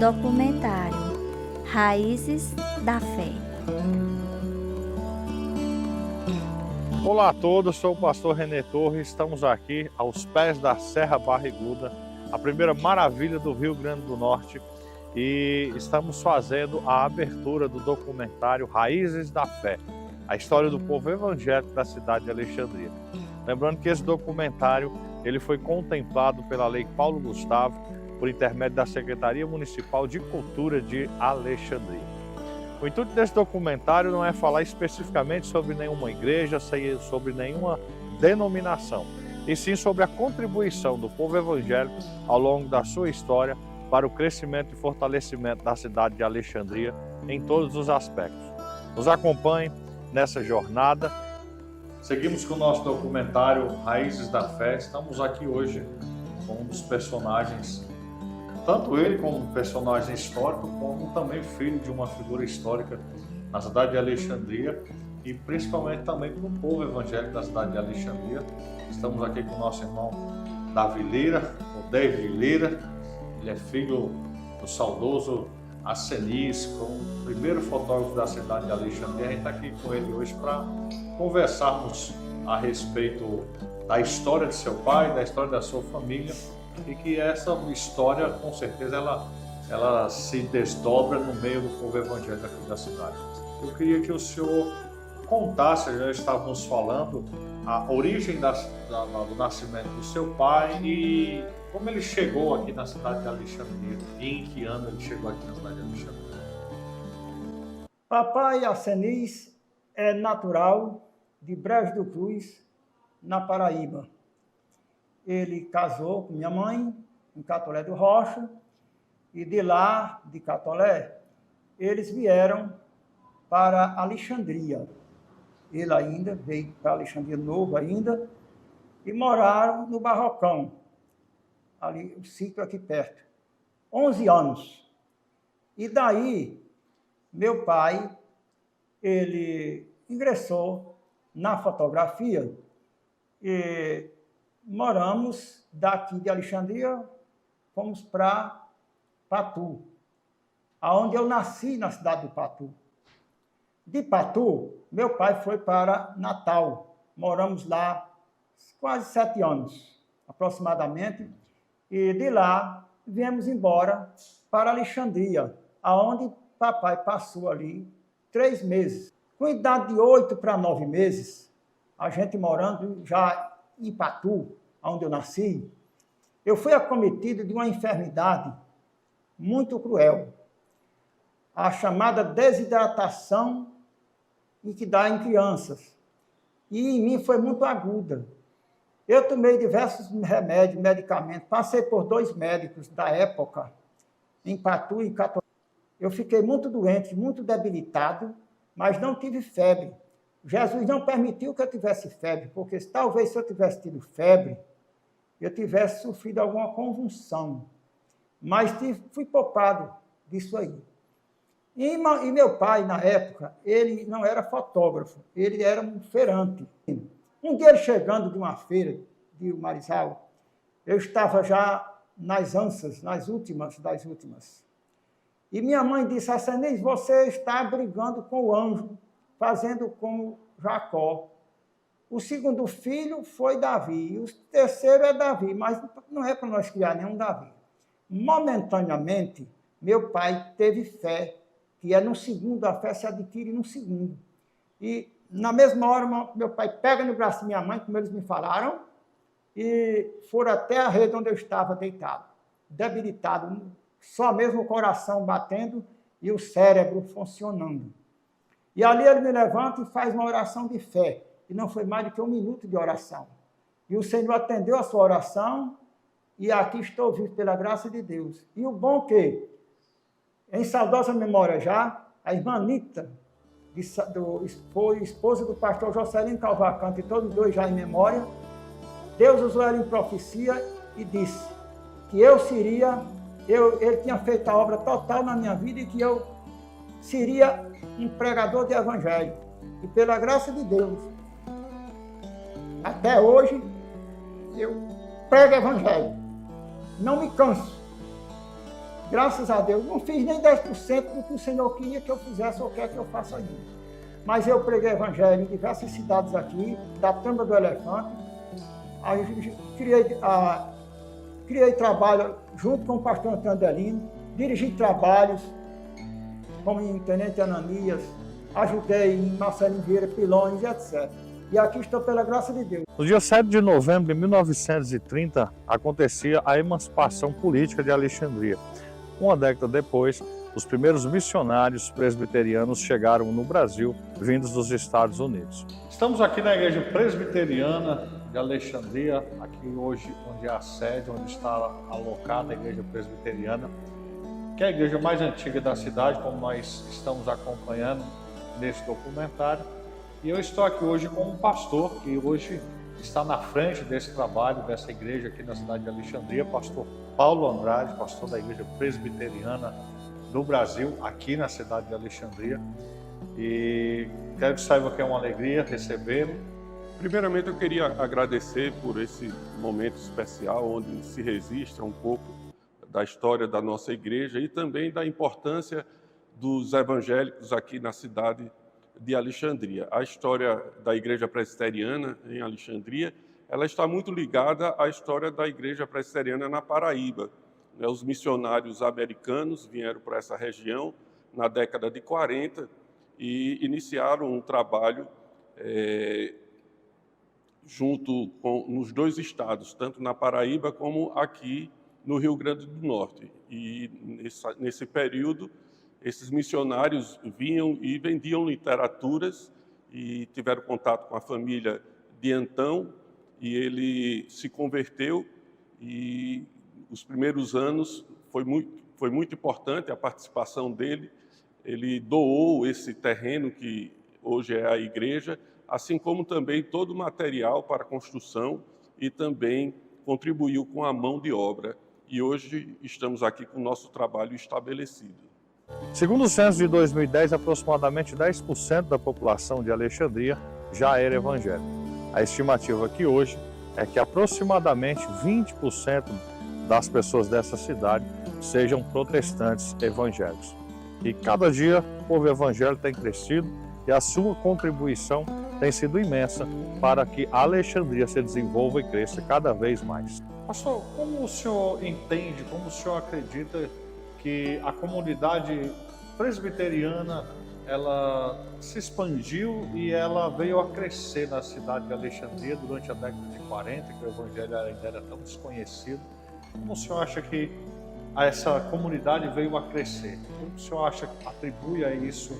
Documentário Raízes da Fé. Olá a todos, sou o pastor René Torres, estamos aqui aos pés da Serra Barriguda, a primeira maravilha do Rio Grande do Norte, e estamos fazendo a abertura do documentário Raízes da Fé, a história do povo evangélico da cidade de Alexandria. Lembrando que esse documentário ele foi contemplado pela Lei Paulo Gustavo, por intermédio da Secretaria Municipal de Cultura de Alexandria. O intuito desse documentário não é falar especificamente sobre nenhuma igreja, sobre nenhuma denominação, e sim sobre a contribuição do povo evangélico ao longo da sua história para o crescimento e fortalecimento da cidade de Alexandria em todos os aspectos. Nos acompanhe nessa jornada. Seguimos com o nosso documentário Raízes da Fé. Estamos aqui hoje com um dos personagens, tanto ele como um personagem histórico, como também filho de uma figura histórica na cidade de Alexandria e principalmente também para o povo evangélico da cidade de Alexandria. Estamos aqui com o nosso irmão Davi Lira, o David Lira. Ele é filho do saudoso Assenis, o primeiro fotógrafo da cidade de Alexandria. A gente está aqui com ele hoje para conversarmos a respeito da história de seu pai, da história da sua família, e que essa história, com certeza, ela se desdobra no meio do povo evangélico aqui da cidade. Eu queria que o senhor contasse, já estávamos falando, a origem do nascimento do seu pai e como ele chegou aqui na cidade de Alexandria, e em que ano ele chegou aqui na cidade de Alexandria. Papai Assenis é natural de Brejo do Cruz, na Paraíba. Ele casou com minha mãe, em Catolé do Rocha, e de lá, de Catolé, eles vieram para Alexandria. Ele ainda veio para Alexandria novo ainda, e moraram no Barrocão, ali, o sítio aqui perto, 11 anos. E daí, meu pai, ele ingressou na fotografia e moramos daqui de Alexandria, fomos para Patu, aonde eu nasci na cidade de Patu. De Patu, meu pai foi para Natal, moramos lá quase 7 anos, aproximadamente, e de lá viemos embora para Alexandria, aonde papai passou ali 3 meses. Com idade de 8 para 9 meses, a gente morando já em Patu, onde eu nasci, eu fui acometido de uma enfermidade muito cruel, a chamada desidratação que dá em crianças. E em mim foi muito aguda. Eu tomei diversos remédios, medicamentos, passei por 2 médicos da época, em Patu e Catolé. Eu fiquei muito doente, muito debilitado, mas não tive febre. Jesus não permitiu que eu tivesse febre, porque talvez se eu tivesse tido febre, eu tivesse sofrido alguma convulsão. Mas fui poupado disso aí. E meu pai, na época, ele não era fotógrafo, ele era um feirante. Um dia, chegando de uma feira de Marizal, eu estava já nas ânsias, nas últimas das últimas. E minha mãe disse: Assenis, você está brigando com o anjo, fazendo como Jacó. O segundo filho foi Davi, e o terceiro é Davi, mas não é para nós criar nenhum Davi. Momentaneamente, meu pai teve fé, que é no segundo, a fé se adquire no segundo. E, na mesma hora, meu pai pega no braço de minha mãe, como eles me falaram, e foram até a rede onde eu estava deitado, debilitado, só mesmo o coração batendo e o cérebro funcionando. E ali ele me levanta e faz uma oração de fé. E não foi mais do que 1 minuto de oração. E o Senhor atendeu a sua oração e aqui estou vivo pela graça de Deus. E o bom que, em saudosa memória já, a irmã Anitta, foi esposa do pastor Jocelyn Calvacante, e todos dois já em memória, Deus usou ela em profecia e disse que ele tinha feito a obra total na minha vida e que eu seria um pregador de evangelho. E pela graça de Deus, até hoje, eu prego evangelho. Não me canso Graças a Deus, não fiz nem 10% do que o Senhor queria que eu fizesse ou quer que eu faça ainda. Mas eu preguei evangelho em diversas cidades aqui, da Tamba do Elefante. Aí criei trabalho junto com o pastor Antônio Delino, dirigi trabalhos, como em Tenente Ananias, ajudei em Marcelino Vieira, Pilões, etc. E aqui estou pela graça de Deus. No dia 7 de novembro de 1930, acontecia a emancipação política de Alexandria. Uma década depois, os primeiros missionários presbiterianos chegaram no Brasil, vindos dos Estados Unidos. Estamos aqui na Igreja Presbiteriana de Alexandria, aqui hoje onde é a sede, onde está alocada a Igreja Presbiteriana, que é a igreja mais antiga da cidade, como nós estamos acompanhando nesse documentário. E eu estou aqui hoje com um pastor que hoje está na frente desse trabalho, dessa igreja aqui na cidade de Alexandria, pastor Paulo Andrade, pastor da Igreja Presbiteriana do Brasil, aqui na cidade de Alexandria. E quero que saiba que é uma alegria recebê-lo. Primeiramente, eu queria agradecer por esse momento especial, onde se registra um pouco da história da nossa igreja e também da importância dos evangélicos aqui na cidade de Alexandria. A história da Igreja Presbiteriana em Alexandria, ela está muito ligada à história da Igreja Presbiteriana na Paraíba. Os missionários americanos vieram para essa região na década de 40 e iniciaram um trabalho nos dois estados, tanto na Paraíba como aqui no Rio Grande do Norte. E nesse período, esses missionários vinham e vendiam literaturas e tiveram contato com a família de Antão, e ele se converteu, e os primeiros anos foi muito importante a participação dele. Ele doou esse terreno que hoje é a igreja, assim como também todo o material para a construção, e também contribuiu com a mão de obra. E hoje estamos aqui com o nosso trabalho estabelecido. Segundo o censo de 2010, aproximadamente 10% da população de Alexandria já era evangélica. A estimativa aqui hoje é que aproximadamente 20% das pessoas dessa cidade sejam protestantes evangélicos. E cada dia o povo evangélico tem crescido e a sua contribuição tem sido imensa para que Alexandria se desenvolva e cresça cada vez mais. Pastor, como o senhor entende, como o senhor acredita que a comunidade presbiteriana ela se expandiu e ela veio a crescer na cidade de Alexandria durante a década de 40, que o evangelho ainda era tão desconhecido? Como o senhor acha que essa comunidade veio a crescer? Como o senhor acha que atribui a isso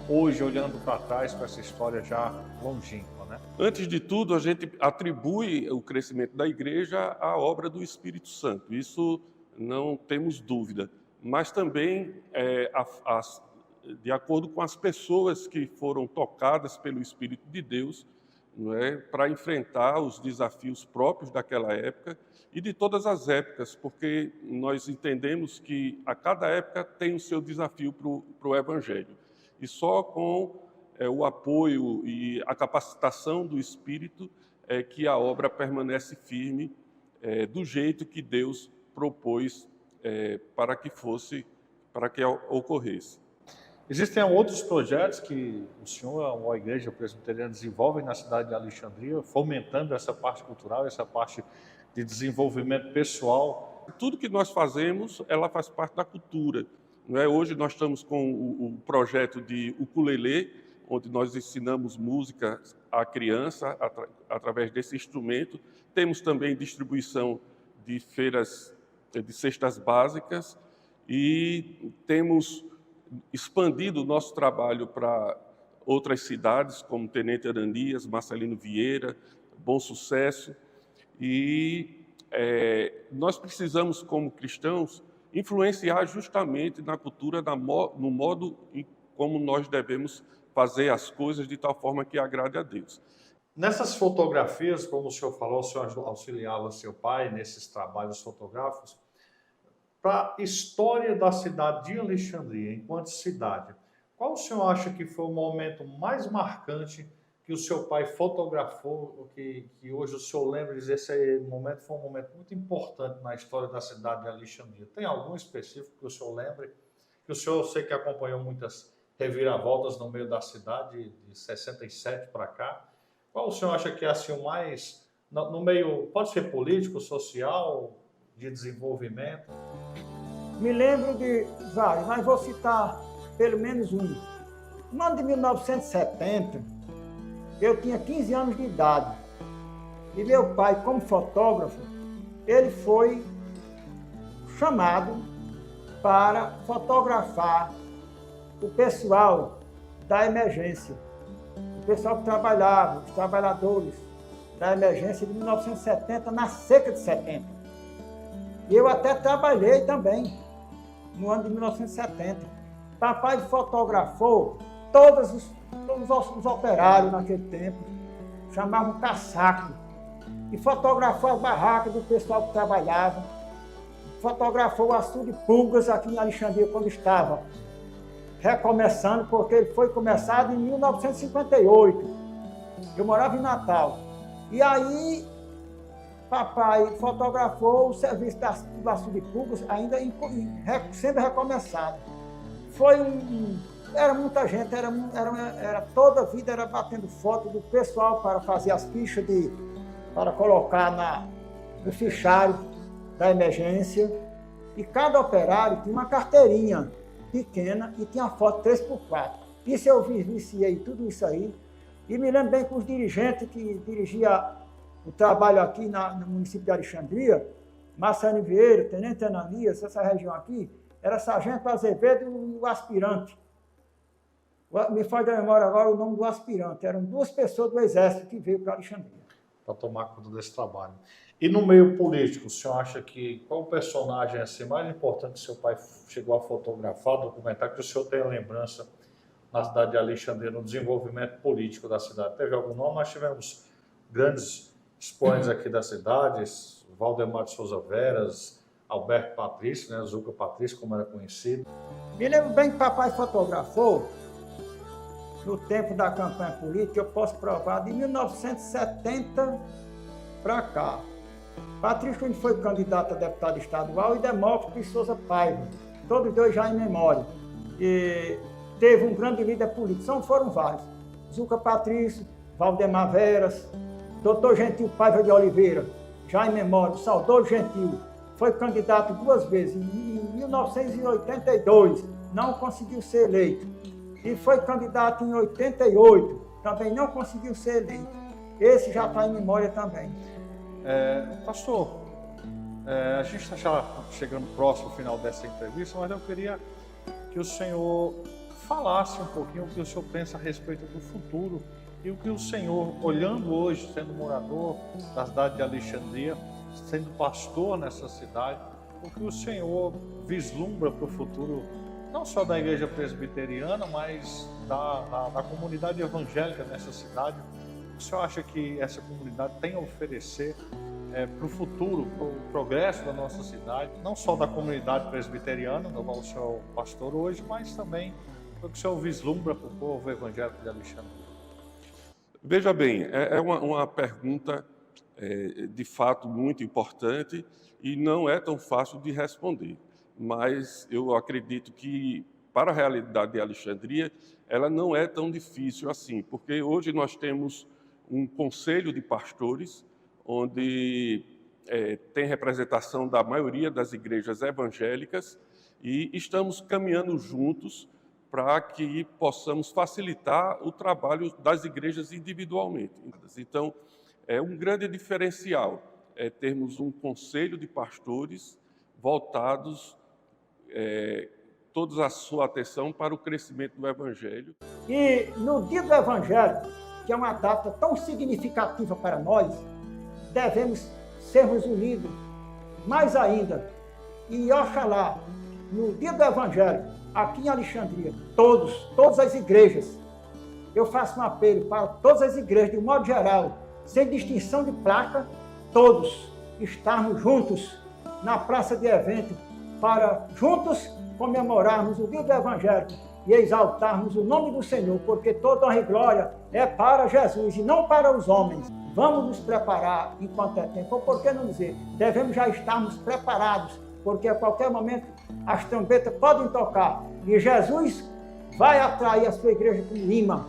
hoje, olhando para trás, para essa história já longínqua, né? Antes de tudo, a gente atribui o crescimento da igreja à obra do Espírito Santo. Isso não temos dúvida. Mas também, de acordo com as pessoas que foram tocadas pelo Espírito de Deus, não é, para enfrentar os desafios próprios daquela época e de todas as épocas, porque nós entendemos que a cada época tem o seu desafio para o Evangelho. E só com o apoio e a capacitação do Espírito é que a obra permanece firme do jeito que Deus propôs para que ocorresse. Existem outros projetos que o senhor ou a Igreja Presbiteriana desenvolvem na cidade de Alexandria, fomentando essa parte cultural, essa parte de desenvolvimento pessoal? Tudo que nós fazemos, ela faz parte da cultura. Não é? Hoje nós estamos com o projeto de ukulele, onde nós ensinamos música à criança através desse instrumento. Temos também distribuição de feiras de cestas básicas e temos expandido o nosso trabalho para outras cidades, como Tenente Ananias, Marcelino Vieira, Bom Sucesso. E nós precisamos, como cristãos, influenciar justamente na cultura, no modo como nós devemos fazer as coisas de tal forma que agrade a Deus. Nessas fotografias, como o senhor falou, o senhor auxiliava seu pai nesses trabalhos fotográficos. Para a história da cidade de Alexandria, enquanto cidade, qual o senhor acha que foi o momento mais marcante que que o seu pai fotografou, que hoje o senhor lembra de dizer que esse momento foi um momento muito importante na história da cidade de Alexandria? Tem algum específico que o senhor lembre? Que o senhor, eu sei que acompanhou muitas reviravoltas no meio da cidade, de 67 para cá. Qual o senhor acha que é assim o mais, no meio, pode ser político, social, de desenvolvimento? Me lembro de vários, mas vou citar pelo menos um. No ano de 1970, eu tinha 15 anos de idade. E meu pai, como fotógrafo, ele foi chamado para fotografar o pessoal da emergência. O pessoal que trabalhava, os trabalhadores da emergência de 1970, na seca de 70. E eu até trabalhei também, no ano de 1970. Papai fotografou todos os operários naquele tempo, chamavam caçaco, e fotografou as barracas do pessoal que trabalhava, fotografou o açude de pulgas aqui em Alexandria, quando estava recomeçando, porque ele foi começado em 1958. Eu morava em Natal. E aí, papai fotografou o serviço do açude de pulgas ainda sendo recomeçado. Era muita gente, era toda a vida era batendo foto do pessoal para fazer as fichas para colocar no fichário da emergência. E cada operário tinha uma carteirinha pequena e tinha foto 3x4. Isso eu viciei tudo isso aí. E me lembro bem que os dirigentes que dirigiam o trabalho aqui no município de Alexandria, Marcelo Vieira, Tenente Ananias, essa região aqui, era Sargento Azevedo e o aspirante. Me faz da memória agora o nome do aspirante. Eram duas pessoas do Exército que veio para Alexandria. Para tomar conta desse trabalho. E no meio político, o senhor acha que qual o personagem assim, mais importante que seu pai chegou a fotografar, documentar, que o senhor tem lembrança na cidade de Alexandria, no desenvolvimento político da cidade? Teve algum nome? Nós tivemos grandes expoentes aqui da cidade, Valdemar de Souza Veras, Alberto Patrício, né, Zuca Patrício, como era conhecido. Me lembro bem que papai fotografou, no tempo da campanha política, eu posso provar, de 1970 para cá. Patrício Júnior foi candidato a deputado estadual e Demócrito de Souza Paiva, todos dois já em memória. E teve um grande líder político, foram vários. Zuca Patrício, Valdemar Veras, Dr. Gentil Paiva de Oliveira, já em memória, o saudoso Gentil, foi candidato 2 vezes, em 1982, não conseguiu ser eleito. E foi candidato em 88, também não conseguiu ser eleito. Esse já está em memória também. Pastor, a gente está já chegando próximo ao final dessa entrevista, mas eu queria que o senhor falasse um pouquinho o que o senhor pensa a respeito do futuro e o que o senhor, olhando hoje, sendo morador da cidade de Alexandria, sendo pastor nessa cidade, o que o senhor vislumbra para o futuro, não só da igreja presbiteriana, mas da comunidade evangélica nessa cidade. O senhor acha que essa comunidade tem a oferecer para o futuro, para o progresso da nossa cidade, não só da comunidade presbiteriana, no qual o senhor é o pastor hoje, mas também o que o senhor vislumbra para o povo evangélico de Alexandria? Veja bem, é uma pergunta de fato muito importante e não é tão fácil de responder. Mas eu acredito que, para a realidade de Alexandria, ela não é tão difícil assim, porque hoje nós temos um conselho de pastores, onde tem representação da maioria das igrejas evangélicas, e estamos caminhando juntos para que possamos facilitar o trabalho das igrejas individualmente. Então, é um grande diferencial termos um conselho de pastores voltados toda a sua atenção para o crescimento do Evangelho. E no dia do Evangelho, que é uma data tão significativa para nós, devemos sermos unidos mais ainda. E oxalá, no dia do Evangelho, aqui em Alexandria, todas as igrejas, eu faço um apelo para todas as igrejas, de um modo geral, sem distinção de placa, todos estarmos juntos na praça de evento, para juntos comemorarmos o dia do Evangelho e exaltarmos o nome do Senhor, porque toda honra e glória é para Jesus e não para os homens. Vamos nos preparar enquanto é tempo. Ou por que não dizer? Devemos já estarmos preparados, porque a qualquer momento as trombetas podem tocar e Jesus vai atrair a sua igreja com imã,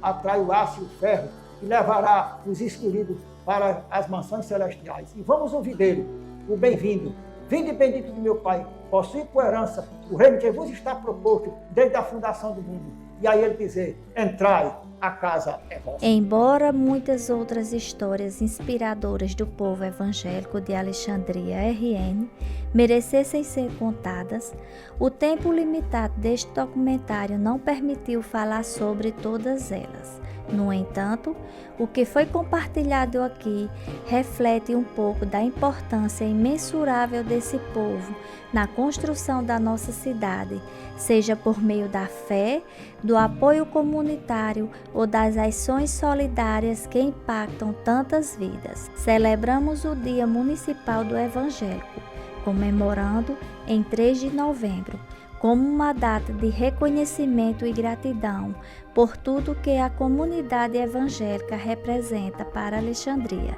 atrai o aço e o ferro e levará os escolhidos para as mansões celestiais. E vamos ouvir dele o bem-vindo. Vinde bendito de meu Pai, possui por herança o reino que vos está proposto desde a fundação do mundo. E aí ele dizer, entrai, a casa é vossa. Embora muitas outras histórias inspiradoras do povo evangélico de Alexandria RN merecessem ser contadas, o tempo limitado deste documentário não permitiu falar sobre todas elas. No entanto, o que foi compartilhado aqui reflete um pouco da importância imensurável desse povo na construção da nossa cidade, seja por meio da fé, do apoio comunitário ou das ações solidárias que impactam tantas vidas. Celebramos o Dia Municipal do Evangélico, comemorando em 3 de novembro, como uma data de reconhecimento e gratidão por tudo que a comunidade evangélica representa para Alexandria.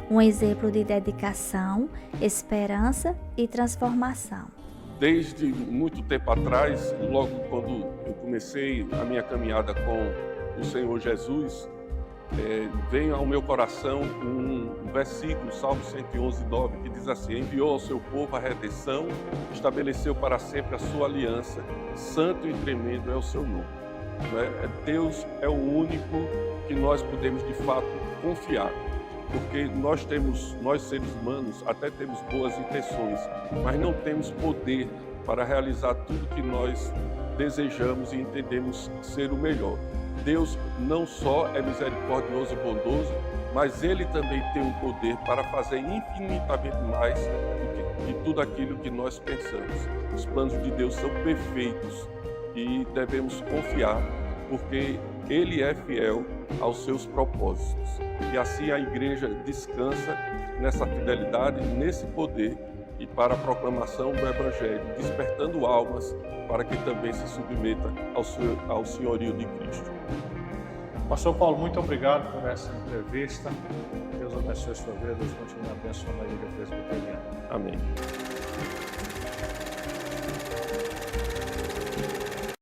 Um exemplo de dedicação, esperança e transformação. Desde muito tempo atrás, logo quando eu comecei a minha caminhada com o Senhor Jesus, vem ao meu coração um versículo, Salmo 111:9, que diz assim: enviou ao seu povo a redenção, estabeleceu para sempre a sua aliança, santo e tremendo é o seu nome. Deus é o único que nós podemos de fato confiar, porque nós seres humanos até temos boas intenções, mas não temos poder para realizar tudo que nós desejamos e entendemos ser o melhor. Deus não só é misericordioso e bondoso, mas Ele também tem o poder para fazer infinitamente mais do que tudo aquilo que nós pensamos. Os planos de Deus são perfeitos e devemos confiar, porque Ele é fiel aos seus propósitos. E assim a igreja descansa nessa fidelidade, nesse poder e para a proclamação do Evangelho, despertando almas para que também se submeta ao senhorio de Cristo. Pastor Paulo, muito obrigado por essa entrevista. Deus abençoe a sua vida, Deus continue abençoando a Igreja Presbiteriana. Amém.